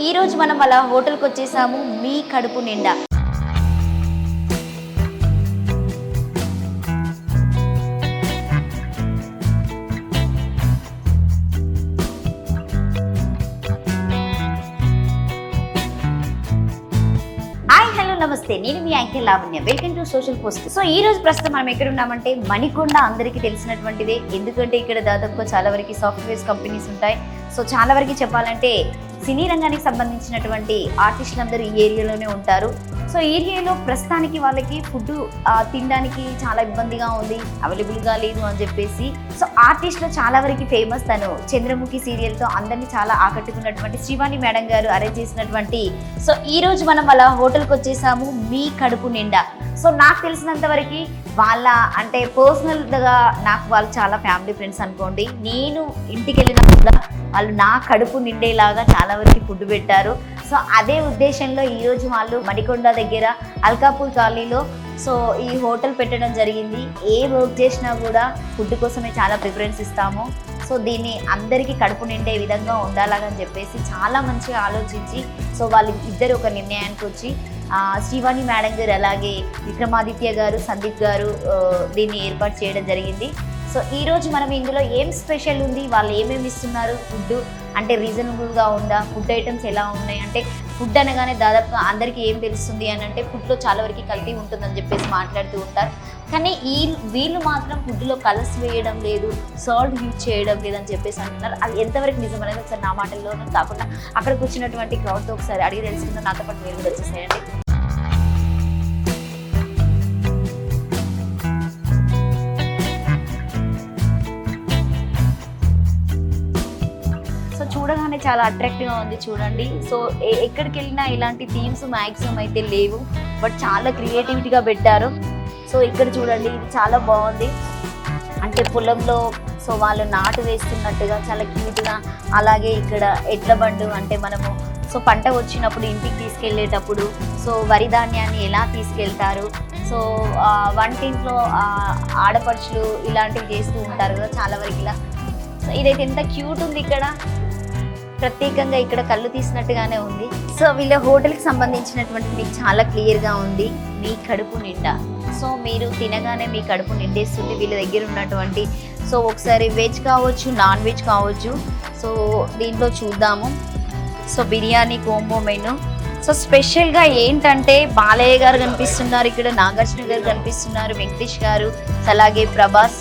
ఈ రోజు మనం అలా హోటల్కి వచ్చేసాము మీ కడుపు నిండా. నమస్తే, నేను మీ anchor Lavanya. Welcome to social post. So ఈ రోజు ప్రస్తుతం మనం ఎక్కడ ఉన్నామంటే మణికొండ. అందరికీ తెలిసినటువంటిదే, ఎందుకంటే ఇక్కడ దాదాపుగా చాలా వరకు సాఫ్ట్వేర్స్ కంపెనీస్ ఉంటాయి. సో చాలా వరకు చెప్పాలంటే సినీ రంగానికి సంబంధించినటువంటి ఆర్టిస్టులందరూ ఈ ఏరియాలోనే ఉంటారు. సో ఈ ఏరియాలో ప్రస్తుతానికి వాళ్ళకి ఫుడ్ తినడానికి చాలా ఇబ్బందిగా ఉంది, అవైలబుల్గా లేదు అని చెప్పేసి. సో ఆర్టిస్ట్లో చాలా వరకు ఫేమస్ తను చంద్రముఖి సీరియల్తో అందరినీ చాలా ఆకట్టుకున్నటువంటి శ్రీవాణి మేడం గారు అరేంజ్ చేసినటువంటి. సో ఈ రోజు మనం అలా హోటల్కి వచ్చేసాము మీ కడుపు నిండా. సో నాకు తెలిసినంత వరకు వాళ్ళ అంటే పర్సనల్గా నాకు వాళ్ళు చాలా ఫ్యామిలీ ఫ్రెండ్స్ అనుకోండి. నేను ఇంటికి వెళ్ళినా కూడా వాళ్ళు నా కడుపు నిండేలాగా చాలా వరకు ఫుడ్ పెట్టారు. సో అదే ఉద్దేశంలో ఈరోజు వాళ్ళు మణికొండ దగ్గర అల్కాపూర్ కాలనీలో సో ఈ హోటల్ పెట్టడం జరిగింది. ఏ వర్క్ చేసినా కూడా ఫుడ్ కోసమే చాలా ప్రిఫరెన్స్ ఇస్తాము. సో దీన్ని అందరికీ కడుపు నిండే విధంగా ఉండాలని చెప్పేసి చాలా మంచిగా ఆలోచించి సో వాళ్ళు ఇద్దరు ఒక నిర్ణయానికి వచ్చి శ్రీవాణి మేడం గారు అలాగే విక్రమాదిత్య గారు సందీప్ గారు దీన్ని ఏర్పాటు చేయడం జరిగింది. సో ఈరోజు మనం ఇందులో ఏం స్పెషల్ ఉంది, వాళ్ళు ఏమేమి ఇస్తున్నారు, ఫుడ్ అంటే రీజనబుల్గా ఉందా, ఫుడ్ ఐటమ్స్ ఎలా ఉన్నాయి అంటే ఫుడ్ అనగానే దాదాపుగా అందరికీ ఏం తెలుస్తుంది అని అంటే ఫుడ్లో చాలా వరకు కల్తీ ఉంటుందని చెప్పేసి మాట్లాడుతూ ఉంటారు. కానీ వీళ్ళు మాత్రం ఫుడ్లో కలర్స్ వేయడం లేదు, సాల్ట్ యూజ్ చేయడం లేదని చెప్పేసి అంటున్నారు. అది ఎంతవరకు నిజం అనేది ఒకసారి నా మాటల్లోనే కాకుండా అక్కడికి వచ్చినటువంటి క్రౌడ్తో ఒకసారి అడిగి తెలుసుకుందాం. నాతో పాటు మీరు కూడా వచ్చేసేయండి. చూడగానే చాలా అట్రాక్టివ్గా ఉంది చూడండి. సో ఎక్కడికి వెళ్ళినా ఇలాంటి థీమ్స్ మ్యాక్సిమం అయితే లేవు, బట్ చాలా క్రియేటివిటీగా పెట్టారు. సో ఇక్కడ చూడండి, ఇది చాలా బాగుంది. అంటే పొలంలో సో వాళ్ళు నాటు వేస్తున్నట్టుగా చాలా క్యూట్గా. అలాగే ఇక్కడ ఎడ్ల బండు అంటే మనము సో పంట వచ్చినప్పుడు ఇంటికి తీసుకెళ్ళేటప్పుడు సో వరి ధాన్యాన్ని ఎలా తీసుకెళ్తారు, సో వంటింట్లో ఆడపడుచులు ఇలాంటివి చేస్తూ ఉంటారు కదా చాలా వరకు ఇలా. సో ఇదైతే ఎంత క్యూట్ ఉంది. ఇక్కడ ప్రత్యేకంగా ఇక్కడ కళ్ళు తీసినట్టుగానే ఉంది. సో వీళ్ళ హోటల్కి సంబంధించినటువంటి మీకు చాలా క్లియర్గా ఉంది మీ కడుపు నిండా. సో మీరు తినగానే మీ కడుపు నిండేస్తుంది వీళ్ళ దగ్గర ఉన్నటువంటి. సో ఒకసారి వెజ్ కావచ్చు, నాన్ వెజ్ కావచ్చు. సో దీంట్లో చూద్దాము. So biryani combo menu. So స్పెషల్గా ఏంటంటే బాలయ్య గారు కనిపిస్తున్నారు, ఇక్కడ నాగార్జున గారు కనిపిస్తున్నారు, వెంకటేష్ గారు, అలాగే ప్రభాస్.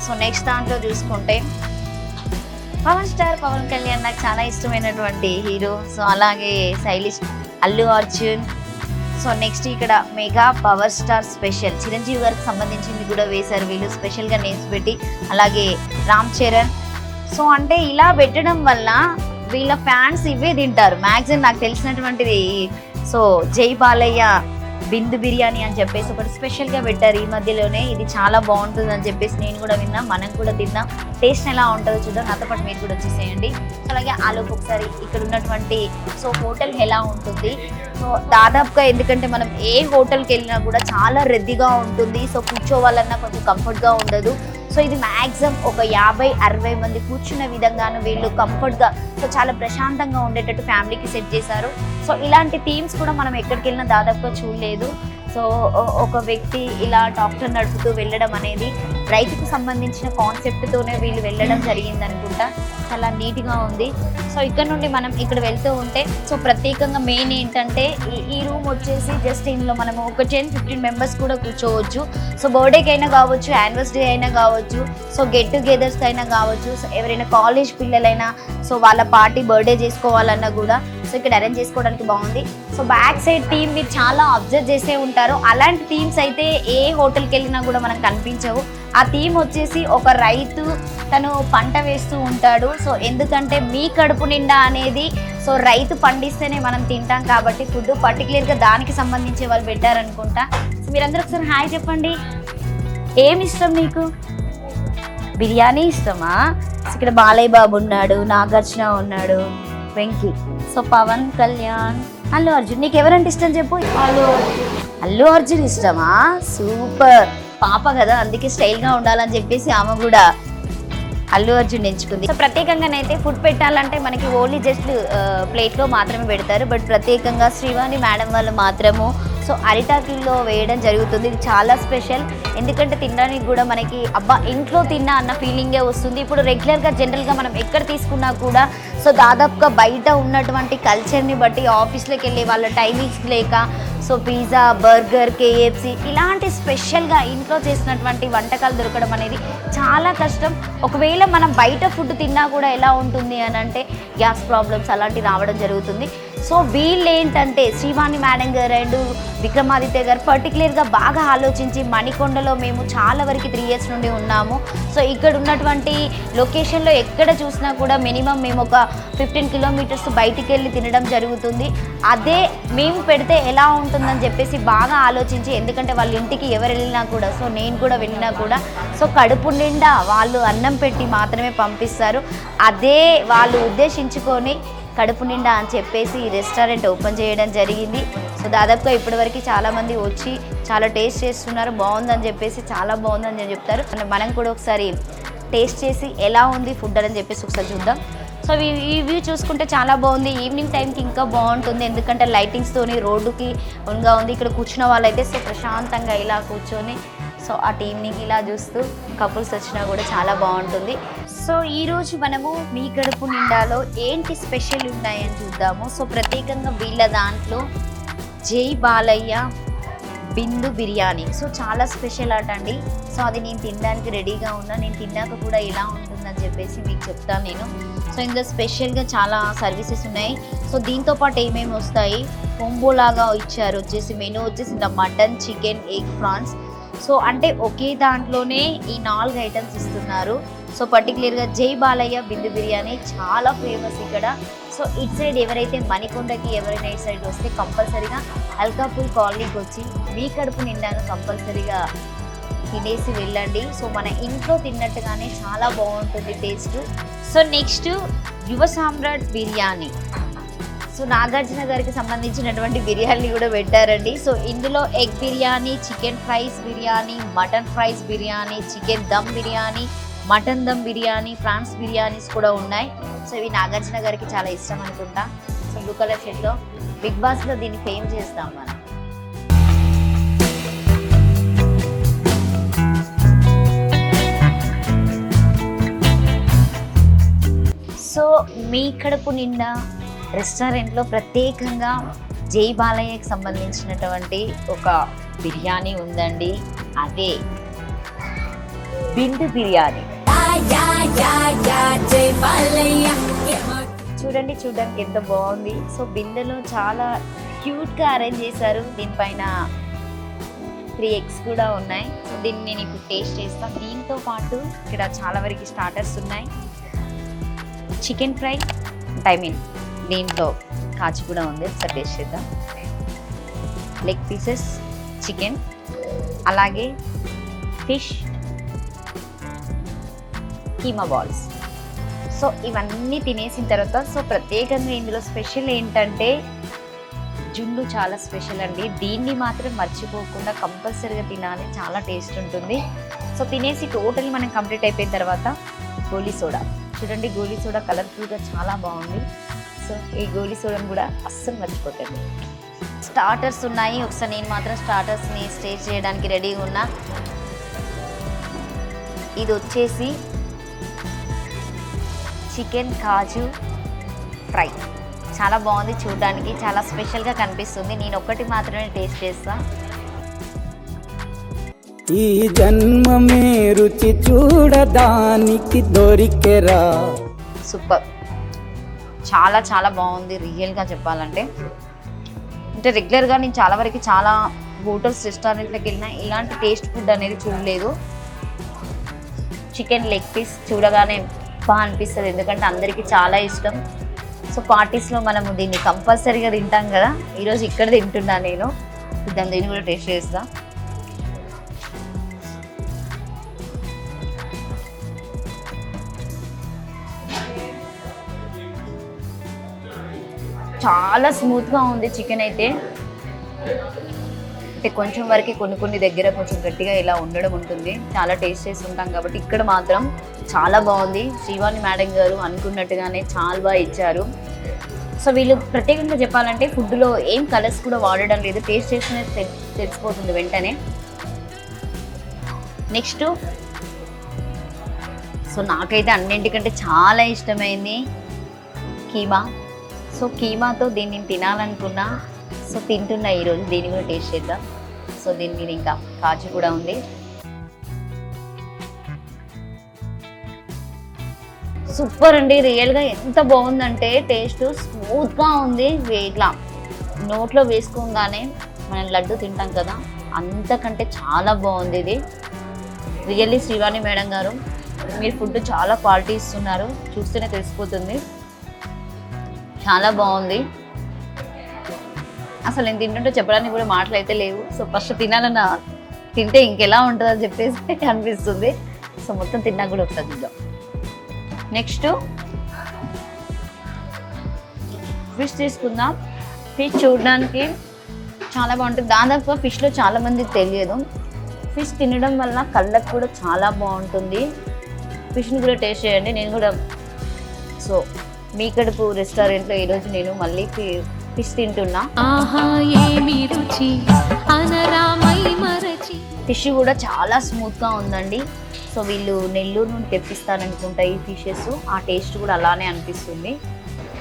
సో నెక్స్ట్ దాంట్లో చూసుకుంటే పవన్ స్టార్ పవన్ కళ్యాణ్ నాకు చాలా ఇష్టమైనటువంటి హీరో. సో అలాగే శైలిష్ అల్లు అర్జున్. సో నెక్స్ట్ ఇక్కడ mega power star special Chiranjeevi గారికి సంబంధించింది కూడా వేశారు వీళ్ళు స్పెషల్గా నేమ్స్ పెట్టి. అలాగే రామ్ చరణ్. సో అంటే ఇలా పెట్టడం వల్ల వీళ్ళ ఫ్యాన్స్ ఇవే తింటారు మ్యాక్సిమం. నాకు తెలిసినటువంటిది సో జై బాలయ్య బిందు బిర్యానీ అని చెప్పేసి ఒకటి స్పెషల్గా పెట్టారు ఈ మధ్యలోనే. ఇది చాలా బాగుంటుంది అని చెప్పేసి నేను కూడా విన్నా, మనం కూడా తిన్నాం. టేస్ట్ ఎలా ఉంటుందో చూద్దాం. నాతో పాటు మీరు కూడా వచ్చేసేయండి. అలాగే ఆలోపు ఒకసారి ఇక్కడ ఉన్నటువంటి సో హోటల్ ఎలా ఉంటుంది. సో దాదాపుగా ఎందుకంటే మనం ఏ హోటల్కి వెళ్ళినా కూడా చాలా రద్దీగా ఉంటుంది. సో కూర్చోవాలన్నా కొంచెం కంఫర్ట్గా ఉండదు. సో ఇది మ్యాక్సిమం ఒక 50-60 మంది కూర్చున్న విధంగాను వీళ్ళు కంఫర్ట్గా సో చాలా ప్రశాంతంగా ఉండేటట్టు ఫ్యామిలీకి సెట్ చేశారు. సో ఇలాంటి థీమ్స్ కూడా మనం ఎక్కడికి వెళ్ళినా దాదాపుగా చూడలేదు. సో ఒక వ్యక్తి ఇలా డాక్టర్ నడుపుతూ వెళ్ళడం అనేది రైతుకు సంబంధించిన కాన్సెప్ట్తోనే వీళ్ళు వెళ్ళడం జరిగింది అనుకుంటా. చాలా నీట్గా ఉంది. సో ఇక్కడ నుండి మనం ఇక్కడ వెళ్తూ ఉంటే సో ప్రత్యేకంగా మెయిన్ ఏంటంటే ఈ రూమ్ వచ్చేసి జస్ట్ ఇందులో మనము ఒక 10-15 మెంబర్స్ కూడా కూర్చోవచ్చు. సో బర్త్డేకి అయినా కావచ్చు, యానివర్సరీ అయినా కావచ్చు, సో గెట్ టుగెదర్స్కి అయినా కావచ్చు, సో ఎవరైనా కాలేజ్ పిల్లలైనా సో వాళ్ళ పార్టీ బర్త్డే చేసుకోవాలన్నా కూడా సో ఇక్కడ అరేంజ్ చేసుకోవడానికి బాగుంది. సో బ్యాక్ సైడ్ థీమ్ మీరు చాలా అబ్జర్వ్ చేసే ఉంటారు. అలాంటి థీమ్స్ అయితే ఏ హోటల్కి వెళ్ళినా కూడా మనకు కనిపించవు. ఆ థీమ్ వచ్చేసి ఒక రైతు తను పంట వేస్తూ ఉంటాడు. సో ఎందుకంటే మీ కడుపు నిండా అనేది సో రైతు పండిస్తేనే మనం తింటాం కాబట్టి ఫుడ్ పర్టికులర్గా దానికి సంబంధించి వాళ్ళు పెట్టారనుకుంటా. సో మీరందరూ ఒకసారి హాయ్ చెప్పండి. ఏమి ఇష్టం మీకు? బిర్యానీ ఇష్టమా? ఇక్కడ బాలయ్య బాబు ఉన్నాడు, నాగార్జున ఉన్నాడు, వెంకీ, సో పవన్ కళ్యాణ్, అల్లు అర్జున్. నీకు ఎవరంటే ఇష్టం చెప్పు? అల్లు అర్జున్ ఇష్టమా? సూపర్. పాప కదా అందుకే స్టైల్గా ఉండాలని చెప్పేసి ఆమె కూడా అల్లు అర్జున్ ఎంచుకుంది. సో ప్రత్యేకంగానైతే ఫుడ్ పెట్టాలంటే మనకి ఓన్లీ జస్ట్ ప్లేట్లో మాత్రమే పెడతారు. బట్ ప్రత్యేకంగా శ్రీవాణి మేడం వాళ్ళు మాత్రము సో అరిటాకుల్లో వేయడం జరుగుతుంది. ఇది చాలా స్పెషల్. ఎందుకంటే తినడానికి కూడా మనకి అబ్బా ఇంట్లో తిన్నా అన్న ఫీలింగే వస్తుంది. ఇప్పుడు రెగ్యులర్గా జనరల్గా మనం ఎక్కడ తీసుకున్నా కూడా సో దాదాపుగా బయట ఉన్నటువంటి కల్చర్ని బట్టి ఆఫీస్లోకి వెళ్ళి వాళ్ళ టైమింగ్స్ లేక సో పిజ్జా, బర్గర్, కేఎఫ్సి ఇలాంటి స్పెషల్గా ఇంట్లో చేసినటువంటి వంటకాలు దొరకడం అనేది చాలా కష్టం. ఒకవేళ మనం బయట ఫుడ్ తిన్నా కూడా ఎలా ఉంటుంది అని అంటే గ్యాస్ ప్రాబ్లమ్స్ అలాంటివి రావడం జరుగుతుంది. సో వీళ్ళు ఏంటంటే శ్రీవాణి మేడం గారు అండ్ విక్రమాదిత్య గారు పర్టికులర్గా బాగా ఆలోచించి మణికొండలో మేము చాలా వరకు 3 years నుండి ఉన్నాము. సో ఇక్కడ ఉన్నటువంటి లొకేషన్లో ఎక్కడ చూసినా కూడా మినిమం మేము ఒక 15 kilometers బయటికి వెళ్ళి తినడం జరుగుతుంది. అదే మేము పెడితే ఎలా ఉంటుందని చెప్పేసి బాగా ఆలోచించి, ఎందుకంటే వాళ్ళ ఇంటికి ఎవరు వెళ్ళినా కూడా సో నేను కూడా వెళ్ళినా కూడా సో కడుపు నిండా వాళ్ళు అన్నం పెట్టి మాత్రమే పంపిస్తారు. అదే వాళ్ళు ఉద్దేశించుకొని కడుపు నిండా అని చెప్పేసి ఈ రెస్టారెంట్ ఓపెన్ చేయడం జరిగింది. సో దాదాపుగా ఇప్పటివరకు చాలామంది వచ్చి చాలా టేస్ట్ చేస్తున్నారు. బాగుందని చెప్పేసి చాలా బాగుందని చెప్తారు. మనం కూడా ఒకసారి టేస్ట్ చేసి ఎలా ఉంది ఫుడ్ అని చెప్పేసి ఒకసారి చూద్దాం. సో ఈ వ్యూ చూసుకుంటే చాలా బాగుంది. ఈవినింగ్ టైంకి ఇంకా బాగుంటుంది, ఎందుకంటే లైటింగ్స్తోని రోడ్డుకి ఉన్గా ఉంది. ఇక్కడ కూర్చున్న వాళ్ళైతే సో ప్రశాంతంగా ఇలా కూర్చొని సో ఆ ఈవినింగ్ ఇలా చూస్తూ కపుల్స్ వచ్చినా కూడా చాలా బాగుంటుంది. సో ఈరోజు మనము మీ కడుపు నిండాలో ఏంటి స్పెషల్ ఉన్నాయని చూద్దాము. సో ప్రత్యేకంగా వీళ్ళ దాంట్లో జై బాలయ్య బిందు బిర్యానీ సో చాలా స్పెషల్ ఆట అండి. సో అది నేను తినడానికి రెడీగా ఉన్నా. నేను తిన్నాక కూడా ఎలా ఉంటుందని చెప్పేసి మీకు చెప్తాను నేను. సో ఇందులో స్పెషల్గా చాలా సర్వీసెస్ ఉన్నాయి. సో దీంతో పాటు ఏమేమి వస్తాయి, కొంబో లాగా ఇచ్చారు. వచ్చేసి మెనూ వచ్చేసి the mutton, chicken, egg, prawns. So అంటే ఒకే దాంట్లోనే ఈ 4 ఐటమ్స్ ఇస్తున్నారు. సో పర్టికులర్గా జై బాలయ్య బిందు బిర్యానీ చాలా ఫేమస్ ఇక్కడ. సో ఇటు సైడ్ ఎవరైతే మణికొండకి ఎవరైనా ఇటు సైడ్ వస్తే కంపల్సరీగా అల్కాపూల్ కాలనీకి వచ్చి మీ కడుపు నిండాగా కంపల్సరీగా తినేసి వెళ్ళండి. సో మన ఇంట్లో తిన్నట్టుగానే చాలా బాగుంటుంది టేస్ట్. సో నెక్స్ట్ యువ సామ్రాట్ బిర్యానీ. సో నాగార్జున గారికి సంబంధించినటువంటి బిర్యానీ కూడా పెట్టారండి. సో ఇందులో egg biryani, chicken fries biryani, mutton fries biryani, chicken dum biryani, mutton dum biryani, prawns biryanis కూడా ఉన్నాయి. సో ఇవి నాగార్జున గారికి చాలా ఇష్టం అనుకుంటా. సో బ్లూ కలర్ షర్ట్లో బిగ్ బాస్లో దీన్ని ఫేమ్ చేస్తాం మనం. సో మీ కడుపు నిండా రెస్టారెంట్లో ప్రత్యేకంగా జై బాలయ్యకి సంబంధించినటువంటి ఒక బిర్యానీ ఉందండి. అదే బిందు బిర్యానీ. చూడండి, చూడడానికి ఎంత బాగుంది. సో బిందెలో చాలా క్యూట్గా అరేంజ్ చేశారు. దీనిపైన 3 eggs కూడా ఉన్నాయి. సో దీన్ని నేను ఇప్పుడు టేస్ట్ చేస్తాను. దీంతో పాటు ఇక్కడ చాలా వరకు స్టార్టర్స్ ఉన్నాయి. చికెన్ ఫ్రై దీంట్లో కాచి కూడా ఉంది. ఒకసారి టేస్ట్ చేద్దాం. లెగ్ పీసెస్ చికెన్, అలాగే ఫిష్, కీమా బాల్స్. సో ఇవన్నీ తినేసిన తర్వాత సో ప్రత్యేకంగా ఇందులో స్పెషల్ ఏంటంటే జున్ను చాలా స్పెషల్ అండి. దీన్ని మాత్రం మర్చిపోకుండా కంపల్సరీగా తినాలి, చాలా టేస్ట్ ఉంటుంది. సో తినేసి టోటల్ మనం కంప్లీట్ అయిపోయిన తర్వాత గోలీ సోడా చూడండి. గోలీ సోడా కలర్ఫుల్గా చాలా బాగుంది. సో ఈ గోలీ సోడాని కూడా అస్సలు మర్చిపోకండి. స్టార్టర్స్ ఉన్నాయి. ఒకసారి నేను మాత్రం స్టార్టర్స్ని టేస్ట్ చేయడానికి రెడీగా ఉన్నా. ఇది వచ్చేసి చికెన్ కాజు ఫ్రై చాలా బాగుంది. చూడడానికి చాలా స్పెషల్గా కనిపిస్తుంది. నేను ఒక్కటి మాత్రమే టేస్ట్ చేస్తా. ఈ జన్మమే రుచి చూడడానికి దొరికెరా. సూపర్, చాలా చాలా బాగుంది రియల్గా చెప్పాలంటే. అంటే రెగ్యులర్గా నేను చాలా వరకు చాలా హోటల్స్ రెస్టారెంట్లకు వెళ్ళినా ఇలాంటి టేస్ట్ ఫుడ్ అనేది చూడలేదు. చికెన్ లెగ్ పీస్ చూడగానే బాగా అనిపిస్తుంది, ఎందుకంటే అందరికీ చాలా ఇష్టం. సో పార్టీస్లో మనము దీన్ని కంపల్సరీగా తింటాం కదా. ఈరోజు ఇక్కడ తింటున్నా నేను. దీన్ని కూడా టేస్ట్ చేస్తా. చాలా స్మూత్గా ఉంది చికెన్ అయితే. అంటే కొంచెం వరకు కొన్ని దగ్గర కొంచెం గట్టిగా ఇలా ఉండడం ఉంటుంది. చాలా టేస్ట్ చేసి ఉంటాం కాబట్టి ఇక్కడ మాత్రం చాలా బాగుంది. శ్రీవాణి మేడం గారు అనుకున్నట్టుగానే చాలా బాగా ఇచ్చారు. సో వీళ్ళు ప్రత్యేకంగా చెప్పాలంటే ఫుడ్లో ఏం కలర్స్ కూడా వాడడం లేదు. టేస్ట్ చేస్తేనే తెలిసిపోతుంది వెంటనే. నెక్స్ట్ సో నాకైతే అన్నింటికంటే చాలా ఇష్టమైంది కీమా. సో కీమాతో దీన్ని నేను తినాలనుకున్నా. సో తింటున్నా ఈరోజు. దీన్ని కూడా టేస్ట్ చేద్దాం. సో దీని మీద ఇంకా కాజు కూడా ఉంది. సూపర్ అండి. రియల్గా ఎంత బాగుందంటే టేస్ట్ స్మూత్గా ఉంది. ఇట్లా నోట్లో వేసుకోగానే మనం లడ్డు తింటాం కదా, అంతకంటే చాలా బాగుంది ఇది. రియల్లీ శ్రీవాణి మేడం గారు, మీరు ఫుడ్ చాలా క్వాలిటీ ఇస్తున్నారు. చూస్తేనే తెలిసిపోతుంది. చాలా బాగుంది. అసలు నేను తింటుంటే చెప్పడానికి కూడా మాటలు అయితే లేవు. సో ఫస్ట్ తినాలన్న తింటే ఇంకెలా ఉంటుందని చెప్పేసి అనిపిస్తుంది. సో మొత్తం తిన్నా కూడా ఒకసారి చూద్దాం. నెక్స్ట్ ఫిష్ తీసుకుందాం. ఫిష్ చూడడానికి చాలా బాగుంటుంది. దాదాపుగా ఫిష్లో చాలా మందికి తెలియదు. ఫిష్ తినడం వల్ల కళ్ళకు కూడా చాలా బాగుంటుంది. ఫిష్ని కూడా టేస్ట్ చేయండి. నేను కూడా సో మీ కడుపు రెస్టారెంట్లో ఈరోజు నేను మళ్ళీ ఫిష్ తింటున్నా. ఫిష్ కూడా చాలా స్మూత్గా ఉందండి. సో వీళ్ళు నెల్లూరు నుండి తెప్పిస్తారనుకుంటా ఈ ఫిషెస్. ఆ టేస్ట్ కూడా అలానే అనిపిస్తుంది.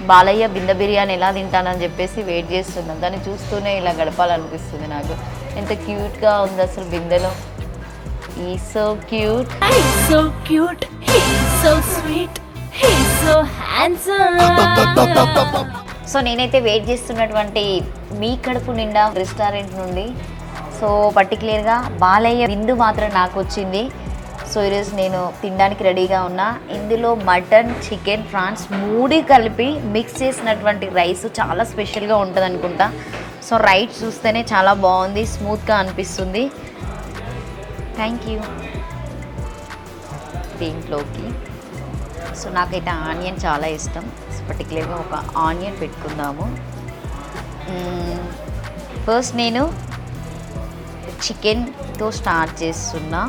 బాలయ్య బింద బిర్యానీ ఎలా తింటానని చెప్పేసి వెయిట్ చేస్తున్నాను. దాన్ని చూస్తూనే ఇలా గడపాలనిపిస్తుంది నాకు. ఎంత క్యూట్గా ఉంది అసలు బిందెలో. ఈ so cute, so cute, he's so sweet, he's so handsome. So నేనైతే వెయిట్ చేస్తున్నటువంటి మీ కడుపు నిండా రెస్టారెంట్ నుండి సో పర్టికులర్గా బాలయ్య బిందు మాత్రం నాకు వచ్చింది. సో ఈరోజు నేను తినడానికి రెడీగా ఉన్నా. ఇందులో మటన్, చికెన్, ప్రాన్స్ మూడు కలిపి మిక్స్ చేసినటువంటి రైస్ చాలా స్పెషల్గా ఉంటుంది అనుకుంటా. సో రైస్ చూస్తేనే చాలా బాగుంది, స్మూత్గా అనిపిస్తుంది. Thank you. దీంట్లోకి సో నాకైతే ఆనియన్ చాలా ఇష్టం. పర్టికులర్గా ఒక ఆనియన్ పెట్టుకుందాము. ఫస్ట్ నేను చికెన్తో స్టార్ట్ చేస్తున్నా.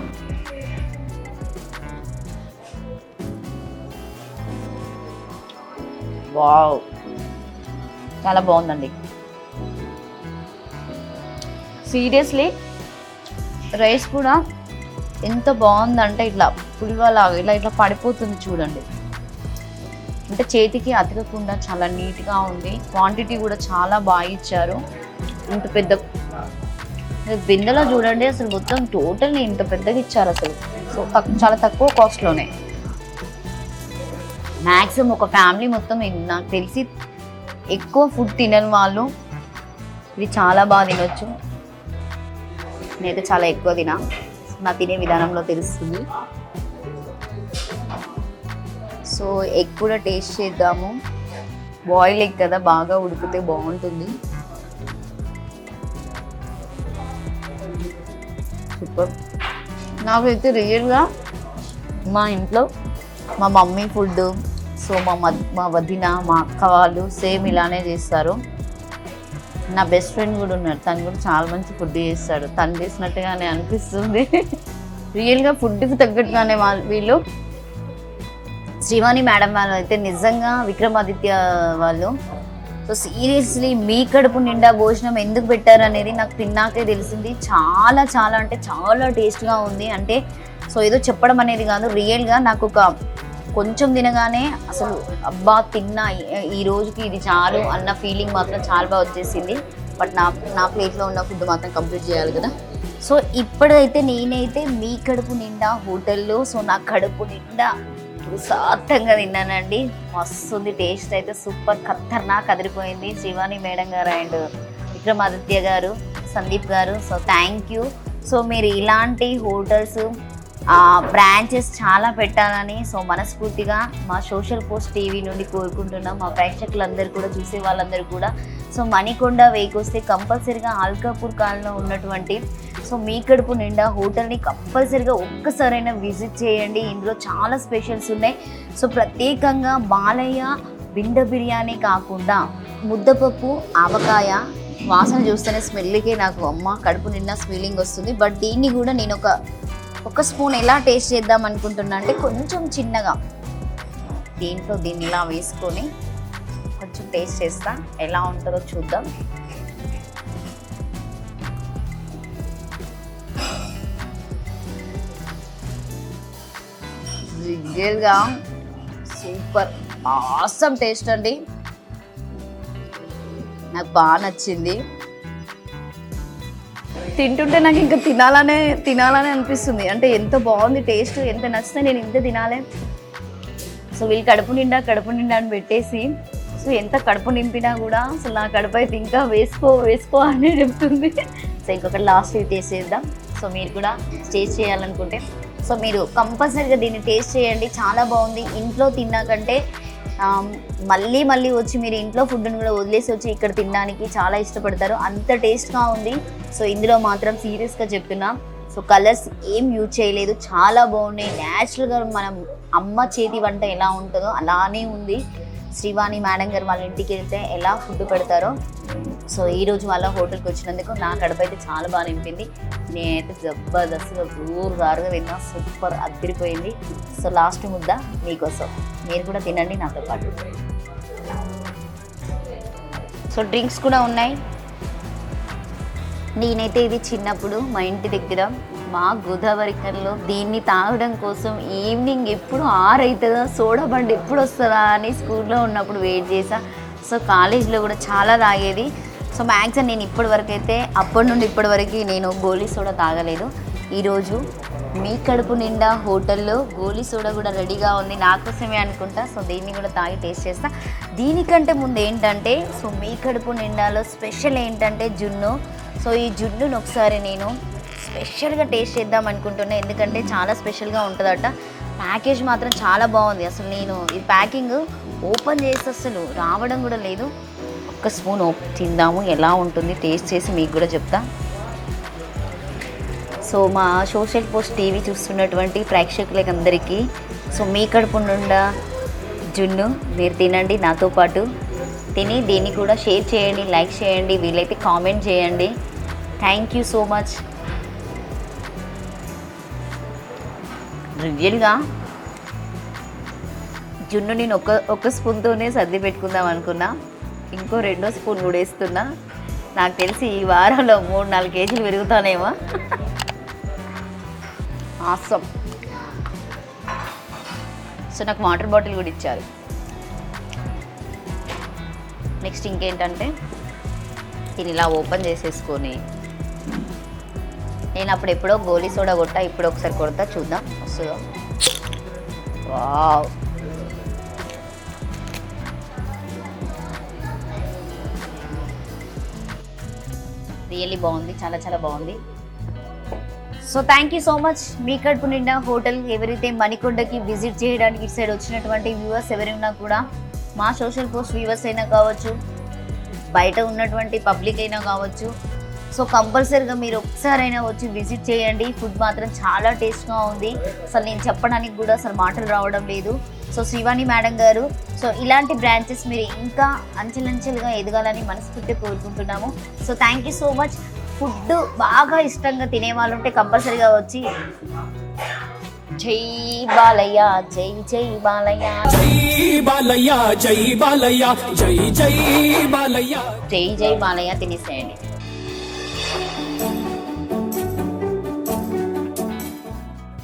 వావ్, చాలా బాగుందండి. సీరియస్లీ రైస్ కూడా ఎంత బాగుందంటే ఇట్లా పులివలాగా ఇట్లా పడిపోతుంది చూడండి. అంటే చేతికి అతకకుండా చాలా నీట్గా ఉంది. క్వాంటిటీ కూడా చాలా బాగా ఇచ్చారు. ఇంత పెద్ద బిందెలో చూడండి అసలు మొత్తం టోటల్ని ఇంత పెద్దగా ఇచ్చారు అసలు. సో చాలా తక్కువ కాస్ట్లోనే మ్యాక్సిమం ఒక ఫ్యామిలీ మొత్తం నాకు తెలిసి ఎక్కువ ఫుడ్ తినని వాళ్ళు ఇది చాలా బాగా తినొచ్చు. నేనైతే చాలా ఎక్కువ తినా. నా తినే విధానంలో తెలుస్తుంది. సో ఎగ్ కూడా టేస్ట్ చేద్దాము. బాయిల్ ఎగ్ కదా, బాగా ఉడికితే బాగుంటుంది. సూపర్. నాకైతే రియల్గా మా ఇంట్లో మా మమ్మీ ఫుడ్, సో మా వదిన, మా అక్క వాళ్ళు సేమ్ ఇలానే చేస్తారు. నా బెస్ట్ ఫ్రెండ్ కూడా ఉన్నాడు, తను కూడా చాలా మంచి ఫుడ్ చేస్తాడు. తను చేసినట్టుగానే అనిపిస్తుంది. రియల్గా ఫుడ్కి తగ్గట్టుగానే వీళ్ళు శ్రీవాణి మేడం వాళ్ళు అయితే నిజంగా విక్రమాదిత్య వాళ్ళు. సో సీరియస్లీ మీ కడుపు నిండా భోజనం ఎందుకు పెట్టారు అనేది నాకు తిన్నాకే తెలిసింది. చాలా చాలా అంటే చాలా టేస్ట్గా ఉంది. అంటే సో ఏదో చెప్పడం అనేది కాదు, రియల్గా నాకు ఒక కొంచెం తినగానే అసలు అబ్బా తిన్నా ఈ రోజుకి ఇది చాలు అన్న ఫీలింగ్ మాత్రం చాలా బాగా వచ్చేసింది. బట్ నా ప్లేట్లో ఉన్న ఫుడ్ మాత్రం కంప్లీట్ చేయాలి కదా. సో ఇప్పుడైతే నేనైతే మీ కడుపు నిండా హోటల్లో సో నా కడుపు నిండా సార్థంగా తిన్నానండి. మస్తుంది. టేస్ట్ అయితే సూపర్ ఖతర్నాక్ అదిరిపోయింది. శ్రీవాణి మేడం గారు అండ్ విక్రమాదిత్య గారు, సందీప్ గారు, సో థ్యాంక్ యూ. సో మీరు ఇలాంటి హోటల్స్ బ్రాంచెస్ చాలా పెట్టాలని సో మనస్ఫూర్తిగా మా సోషల్ పోస్ట్ టీవీ నుండి కోరుకుంటున్నాం. మా ప్రేక్షకులందరూ కూడా, చూసే వాళ్ళందరూ కూడా సో మణికొండ వేకొస్తే కంపల్సరీగా ఆల్కాపూర్ కాలంలో ఉన్నటువంటి సో మీ కడుపు నిండా హోటల్ని కంపల్సరీగా ఒక్కసారైనా విజిట్ చేయండి. ఇందులో చాలా స్పెషల్స్ ఉన్నాయి. సో ప్రత్యేకంగా బాలయ్య బింద బిర్యానీ కాకుండా ముద్దపప్పు, ఆవకాయ, వాసన చూస్తేనే స్మెల్కి నాకు అమ్మ కడుపు నిండా స్మెల్లింగ్ వస్తుంది. బట్ దీన్ని కూడా నేను ఒక స్పూన్ ఎలా టేస్ట్ చేద్దాం అనుకుంటున్నా అంటే కొంచెం చిన్నగా దీంట్లో దీన్ని ఇలా వేసుకొని కొంచెం టేస్ట్ చేస్తా, ఎలా ఉంటుందో చూద్దాం. రియల్గా సూపర్ ఆసమ్ టేస్ట్ అండి, నాకు బాగా నచ్చింది. తింటుంటే నాకు ఇంకా తినాలనే అనిపిస్తుంది. అంటే ఎంత బాగుంది టేస్ట్, ఎంత నచ్చితే నేను ఇంత తినాలే. సో వీళ్ళు కడుపు నిండా అని పెట్టేసి సో ఎంత కడుపు నింపినా కూడా అసలు నా కడుపు అయితే ఇంకా వేసుకో అని చెప్తుంది. సో ఇంకొకటి లాస్ట్ టేస్ట్ చేద్దాం. సో మీరు కూడా టేస్ట్ చేయాలనుకుంటే సో మీరు కంపల్సరీగా దీన్ని టేస్ట్ చేయండి, చాలా బాగుంది. ఇంట్లో తిన్నా కంటే మళ్ళీ వచ్చి మీరు ఇంట్లో ఫుడ్ని కూడా వదిలేసి వచ్చి ఇక్కడ తినడానికి చాలా ఇష్టపడతారు, అంత టేస్ట్గా ఉంది. సో ఇందులో మాత్రం సీరియస్గా చెప్తున్నా, సో కలర్స్ ఏం యూజ్ చేయలేదు, చాలా బాగున్నాయి. న్యాచురల్గా మనం అమ్మ చేతి వంట ఎలా ఉంటుందో అలానే ఉంది. శ్రీవాణి మేడం గారు వాళ్ళ ఇంటికి వెళ్తే ఎలా ఫుడ్ పెడతారో సో ఈరోజు వాళ్ళ హోటల్కి వచ్చినందుకు నా కడుపు అయితే చాలా బాగా నింపింది. నేనైతే జబర్దస్త్గా గారుగా తిన్నా, సూపర్ అదిరిపోయింది. సో లాస్ట్ ముద్ద మీకోసం, మీరు కూడా తినండి నాతో పాటు. సో డ్రింక్స్ కూడా ఉన్నాయి. నేనైతే ఇది చిన్నప్పుడు మా ఇంటి దగ్గర మా గోదావరికల్లో దీన్ని తాగడం కోసం ఈవినింగ్ ఎప్పుడు 6 అవుతుందా, సోడా బండి ఎప్పుడు వస్తుందా అని స్కూల్లో ఉన్నప్పుడు వెయిట్ చేసా. సో కాలేజ్లో కూడా చాలా తాగేది. సో మ్యాక్సిమం నేను అప్పటి నుండి ఇప్పటి వరకు నేను గోలీ సోడా తాగలేదు. ఈరోజు మీ కడుపు నిండా హోటల్లో గోలీ సోడా కూడా రెడీగా ఉంది, నా కోసమే అనుకుంటా. సో దీన్ని కూడా తాగి టేస్ట్ చేస్తా. దీనికంటే ముందు ఏంటంటే సో మీ కడుపు నిండాలో స్పెషల్ ఏంటంటే జున్ను. సో ఈ జున్నును ఒకసారి నేను స్పెషల్గా టేస్ట్ చేద్దాం అనుకుంటున్నా, ఎందుకంటే చాలా స్పెషల్గా ఉంటుందట. ప్యాకేజ్ మాత్రం చాలా బాగుంది. అసలు నేను ఈ ప్యాకింగ్ ఓపెన్ చేసి అసలు రావడం కూడా లేదు. ఒక్క స్పూన్ తిందాము, ఎలా ఉంటుంది టేస్ట్ చేసి మీకు కూడా చెప్తా. సో మా సోషల్ పోస్ట్ టీవీ చూస్తున్నటువంటి ప్రేక్షకులకి అందరికీ సో మీ కడుపు నిండా జున్ను మీరు తినండి, నాతో పాటు తిని దీన్ని కూడా షేర్ చేయండి, లైక్ చేయండి, వీలైతే కామెంట్ చేయండి. Thank you so much. రియల్గా జున్ను నేను ఒక స్పూన్తోనే సర్ది పెట్టుకుందాం అనుకున్నా, ఇంకో 2వ స్పూన్ కూడా వేస్తున్నా. నాకు తెలిసి ఈ వారంలో 3-4 కేజీలు పెరుగుతానేమో. ఆసమ్. సో నాకు వాటర్ బాటిల్ కూడా ఇచ్చారు. నెక్స్ట్ ఇంకేంటంటే దీన్ని ఇలా ఓపెన్ చేసేసుకొని నేను అప్పుడు ఎప్పుడో గోలీ సోడా కొట్టా, ఇప్పుడు ఒకసారి కొడతా, చూద్దాం వస్తుందో. వావ్, రియల్లీ బాగుంది, చాలా బాగుంది. So thank you so much. మీ కడుపు నిండా హోటల్ ఎవరైతే మణికొండకి విజిట్ చేయడానికి ఇటు సైడ్ వచ్చినటువంటి వ్యూవర్స్ ఎవరైనా కూడా, మా సోషల్ పోస్ట్ వ్యూవర్స్ అయినా కావచ్చు, బయట ఉన్నటువంటి పబ్లిక్ అయినా కావచ్చు, సో కంపల్సరీగా మీరు ఒకసారైనా వచ్చి విజిట్ చేయండి. ఫుడ్ మాత్రం చాలా టేస్ట్గా ఉంది, అసలు నేను చెప్పడానికి కూడా అసలు మాటలు రావడం లేదు. సో శ్రీవాణి మేడం గారు, సో ఇలాంటి బ్రాంచెస్ మీరు ఇంకా అంచెలంచెలుగా ఎదగాలని మనస్ఫూర్తిగా కోరుకుంటున్నాము. So thank you so much. Food బాగా ఇష్టంగా తినే వాళ్ళు ఉంటే కంపల్సరీగా వచ్చి జై బాలయ్య, జై బాలయ్య, జై బాలయ్య, జై బాలయ్య, జై బాలయ్య, జై బాలయ్య తినేసేయండి.